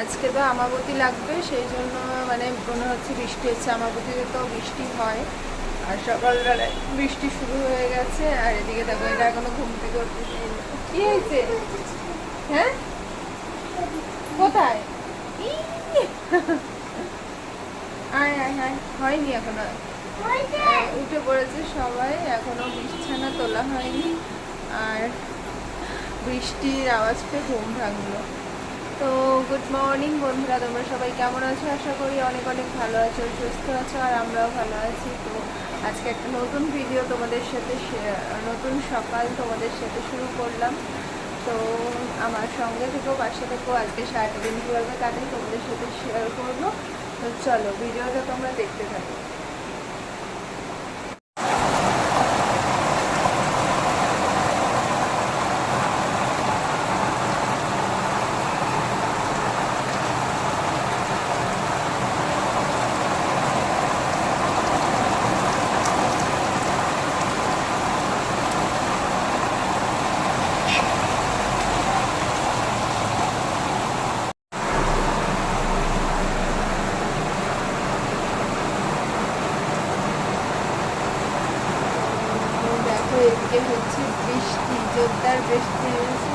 আজকে তো আমাবতী লাগবে, সেই জন্য মানে মনে হচ্ছে বৃষ্টি হচ্ছে। আমাবতীতে তো বৃষ্টি হয়, আর সকালবেলায় বৃষ্টি শুরু হয়ে গেছে। আর এদিকে দেখো, এটা এখনো ঘুম থেকে উঠতেছে। কি হয়েছে? হ্যাঁ, কোথায়? আয় আয় আয়, হয়নি এখনো। উঠে পড়েছে সবাই, এখনো বিছানা তোলা হয়নি। আর বৃষ্টির আওয়াজ পেয়ে ঘুম ভাঙলো। তো গুড মর্নিং বন্ধুরা, তোমরা সবাই কেমন আছো? আশা করি অনেক অনেক ভালো আছো, সুস্থ আছো, আর আমরাও ভালো আছি। তো আজকে একটা নতুন ভিডিও তোমাদের সাথে, নতুন সকাল তোমাদের সাথে শুরু করলাম। তো আমার সঙ্গে থেকেও, পাশে থেকেও, আজকে সারাটা দিন কীভাবে কাটে তোমাদের সাথে শেয়ার করবো। তো চলো ভিডিওটা তোমরা দেখতে থাকো। দেখো, এদিকে হচ্ছে বৃষ্টি, জোরদার বৃষ্টি হয়েছে।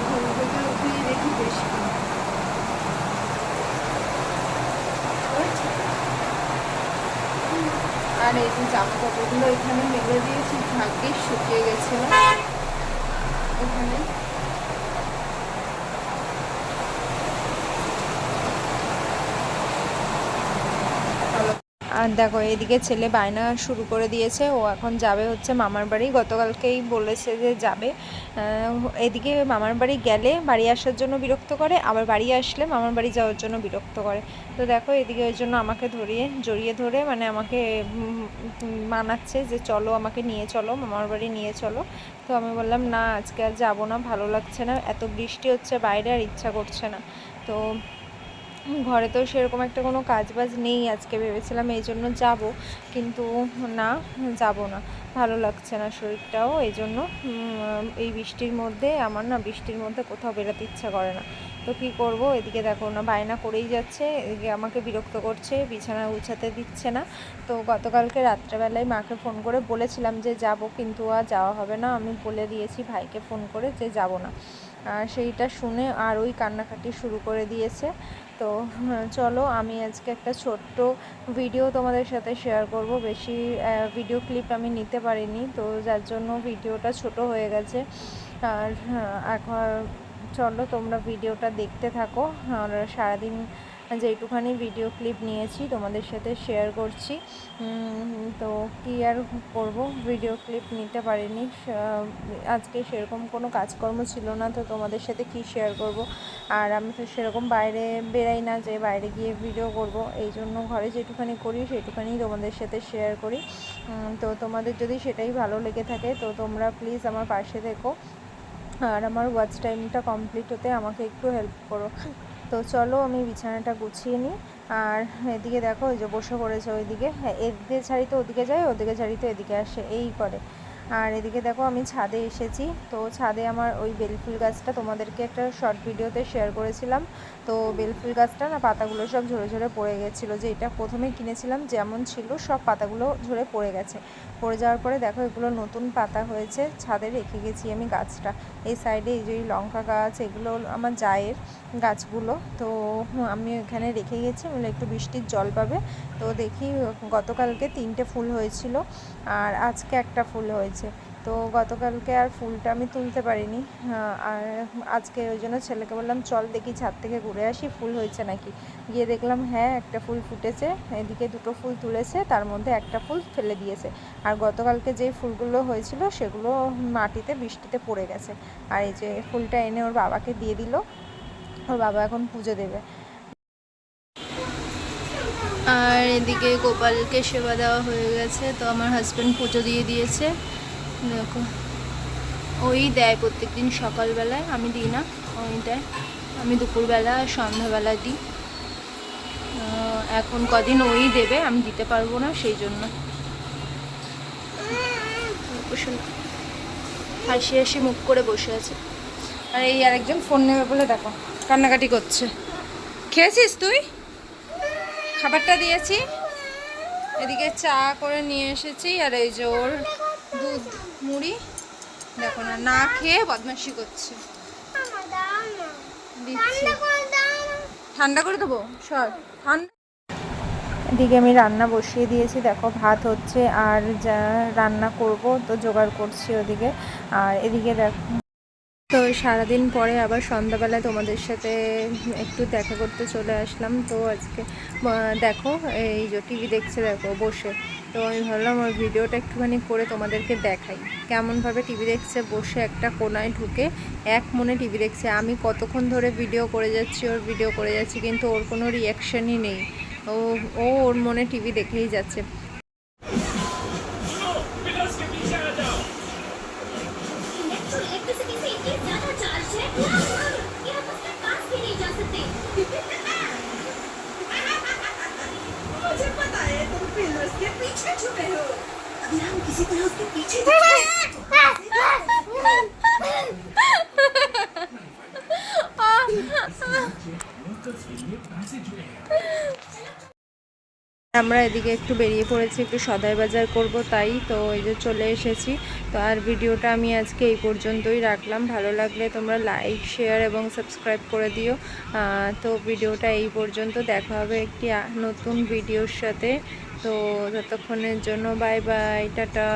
ঘুম থেকে উঠেই দেখি বৃষ্টি। আর এই যে জামা কাপড়গুলো এখানে মেলে দিয়েছি, ভাগ্যিস শুকিয়ে গেছিল এখানে। আর দেখো, এদিকে ছেলে বায়না শুরু করে দিয়েছে। ও এখন যাবে হচ্ছে মামার বাড়ি। গতকালকেই বলেছে যে যাবে। এদিকে মামার বাড়ি গেলে বাড়ি আসার জন্য বিরক্ত করে, আবার বাড়ি আসলে মামার বাড়ি যাওয়ার জন্য বিরক্ত করে। তো দেখো, এদিকে ওই জন্য আমাকে জড়িয়ে ধরে মানে আমাকে মানাচ্ছে যে চলো, আমাকে নিয়ে চলো, মামার বাড়ি নিয়ে চলো। তো আমি বললাম না, আজকে আর যাবো না, ভালো লাগছে না, এত বৃষ্টি হচ্ছে বাইরে, আর ইচ্ছা করছে না। তো ঘরে তো সেরকম একটা কোনো কাজ বাজ নেই আজকে, ভেবেছিলাম এই জন্য যাব, কিন্তু না, যাব না, ভালো লাগছে না শরীরটাও। এই জন্য এই বৃষ্টির মধ্যে আমার না, বৃষ্টির মধ্যে কোথাও বেরোতে ইচ্ছা করে না। তো কী করব, এদিকে দেখো না, বায়না করেই যাচ্ছে, এদিকে আমাকে বিরক্ত করছে, বিছানা গুছাতে দিচ্ছে না। তো গতকালকে রাত্রেবেলায় মাকে ফোন করে বলেছিলাম যে যাব, কিন্তু আর যাওয়া হবে না। আমি বলে দিয়েছি ভাইকে ফোন করে যে যাব না। সেইটা শুনে আর ওই কান্নাকাটি শুরু করে দিয়েছে। তো চলো, আমি আজকে একটা ছোট্ট ভিডিও তোমাদের সাথে শেয়ার করব। বেশি ভিডিও ক্লিপ আমি নিতে পারিনি, তো যার জন্য ভিডিওটা ছোট হয়ে গেছে। আর এখন চলো তোমরা ভিডিওটা দেখতে থাকো। আর সারাদিন যেইটুখানি ভিডিও ক্লিপ নিয়েছি তোমাদের সাথে শেয়ার করছি। তো কী আর করব, ভিডিও ক্লিপ নিতে পারিনি। আজকে সেরকম কোনো কাজকর্ম ছিল না, তো তোমাদের সাথে কি শেয়ার করব। আর আমি তো সেরকম বাইরে বেরাই না যে বাইরে গিয়ে ভিডিও করব, এই জন্য ঘরে যেটুখানি করি সেইটুখানি তোমাদের সাথে শেয়ার করি। তো তোমাদের যদি সেটাই ভালো লেগে থাকে তো তোমরা প্লিজ আমার পাশে থেকো, আর আমার ওয়াচ টাইমটা কমপ্লিট হতে আমাকে একটু হেল্প করো। তো চলো আমি বিছানাটা গুছিয়ে নিই। আর এদিকে দেখো, ওই যে বসে পড়েছে ওইদিকে, হ্যাঁ, এদিকে ছাড়ি তো ওদিকে যায়, ওদিকে ছাড়ি তো এদিকে আসে, এই করে। আর এদিকে দেখো, আমি ছাদে এসেছি। তো ছাদে আমার ওই বেলফুল গাছটা তোমাদেরকে একটা শর্ট ভিডিওতে শেয়ার করেছিলাম। তো বেলফুল গাছটা না, পাতাগুলো সব ঝরে ঝরে পড়ে গেছিলো। যে এটা প্রথমে কিনেছিলাম যেমন ছিল, সব পাতাগুলো ঝরে পড়ে গেছে। পড়ে যাওয়ার পরে দেখো, এগুলো নতুন পাতা হয়েছে। ছাদে রেখে গেছি আমি গাছটা। এই সাইডে এই যে লঙ্কা গাছ, এগুলো আমার জায়ের গাছগুলো। তো আমি এখানে রেখে গেছি, বলে একটু বৃষ্টির জল পাবে। তো দেখি, গতকালকে 3টে ফুল হয়েছিল, আর আজকে একটা ফুল হয়েছে। তো গতকালকে আর ফুলটা আমি তুলতে পারিনি। আর আজকে ওই জন্য ছেলেকে বললাম চল দেখি ছাদ থেকে ঘুরে আসি, ফুল হয়েছে নাকি। গিয়ে দেখলাম হ্যাঁ, একটা ফুল ফুটেছে। এদিকে 2টো ফুল তুলেছে, তার মধ্যে একটা ফুল ফেলে দিয়েছে। আর গতকালকে যেই ফুলগুলো হয়েছিল সেগুলো মাটিতে বৃষ্টিতে পড়ে গেছে। আর এই যে ফুলটা এনে ওর বাবাকে দিয়ে দিল, ওর বাবা এখন পুজো দেবে। আর এদিকে গোপালকে সেবা দেওয়া হয়ে গেছে। তো আমার হাজব্যান্ড পুজো দিয়ে দিয়েছে। দেখো, ওই দেয় প্রত্যেক দিন সকালবেলায়, আমি দিই না, ওই দেয়। আমি দুপুরবেলা সন্ধ্যাবেলা দিই। এখন কদিন ওই দেবে, আমি দিতে পারবো না, সেই জন্য হাসি হাসি মুখ করে বসে আছে। আর এই আরেকজন ফোন নেবে বলে দেখো কান্নাকাটি করছে। খেয়েছিস তুই? খাবারটা দিয়েছি, এদিকে চা করে নিয়ে এসেছি, আর এই যে ওর দুধ মুড়ি দেখো না, না খেয়ে বদমাইশি করছে। ঠান্ডা করে দেবো সর ঠান্ডা। এদিকে আমি রান্না বসিয়ে দিয়েছি, দেখো ভাত হচ্ছে আর যা রান্না করব তো জোগাড় করছি ওদিকে। আর এদিকে দেখো, তো সারাদিন পরে আবার সন্ধ্যাবেলায় তোমাদের সাথে একটু দেখা করতে চলে আসলাম। তো আজকে দেখো এই যে টিভি দেখছে দেখো বসে, তো আমি ভাবলাম ওর ভিডিওটা একটুখানি করে তোমাদেরকে দেখাই কেমনভাবে টিভি দেখছে বসে একটা কোনায় ঢুকে এক মনে টিভি দেখছে। আমি কতক্ষণ ধরে ভিডিও করে যাচ্ছি, ওর ভিডিও করে যাচ্ছি, কিন্তু ওর কোনো রিয়াকশানই নেই। ও ওর মনে টিভি দেখেই যাচ্ছে। मुझे पता है तुम पिलर्स के पीछे छुपे हो। अगर हम किसी तरह उसके पीछे আমরা এদিকে একটু বেরিয়ে পড়েছি, একটু সদাই বাজার করব, তাই তো এই যে চলে এসেছি। তো আর ভিডিওটা আমি আজকে এই পর্যন্তই রাখলাম। ভালো লাগলে তোমরা লাইক শেয়ার এবং সাবস্ক্রাইব করে দিও। তো ভিডিওটা এই পর্যন্ত, দেখা হবে একটি নতুন ভিডিওর সাথে। তো ততক্ষণের জন্য বাই বাই, টাটা।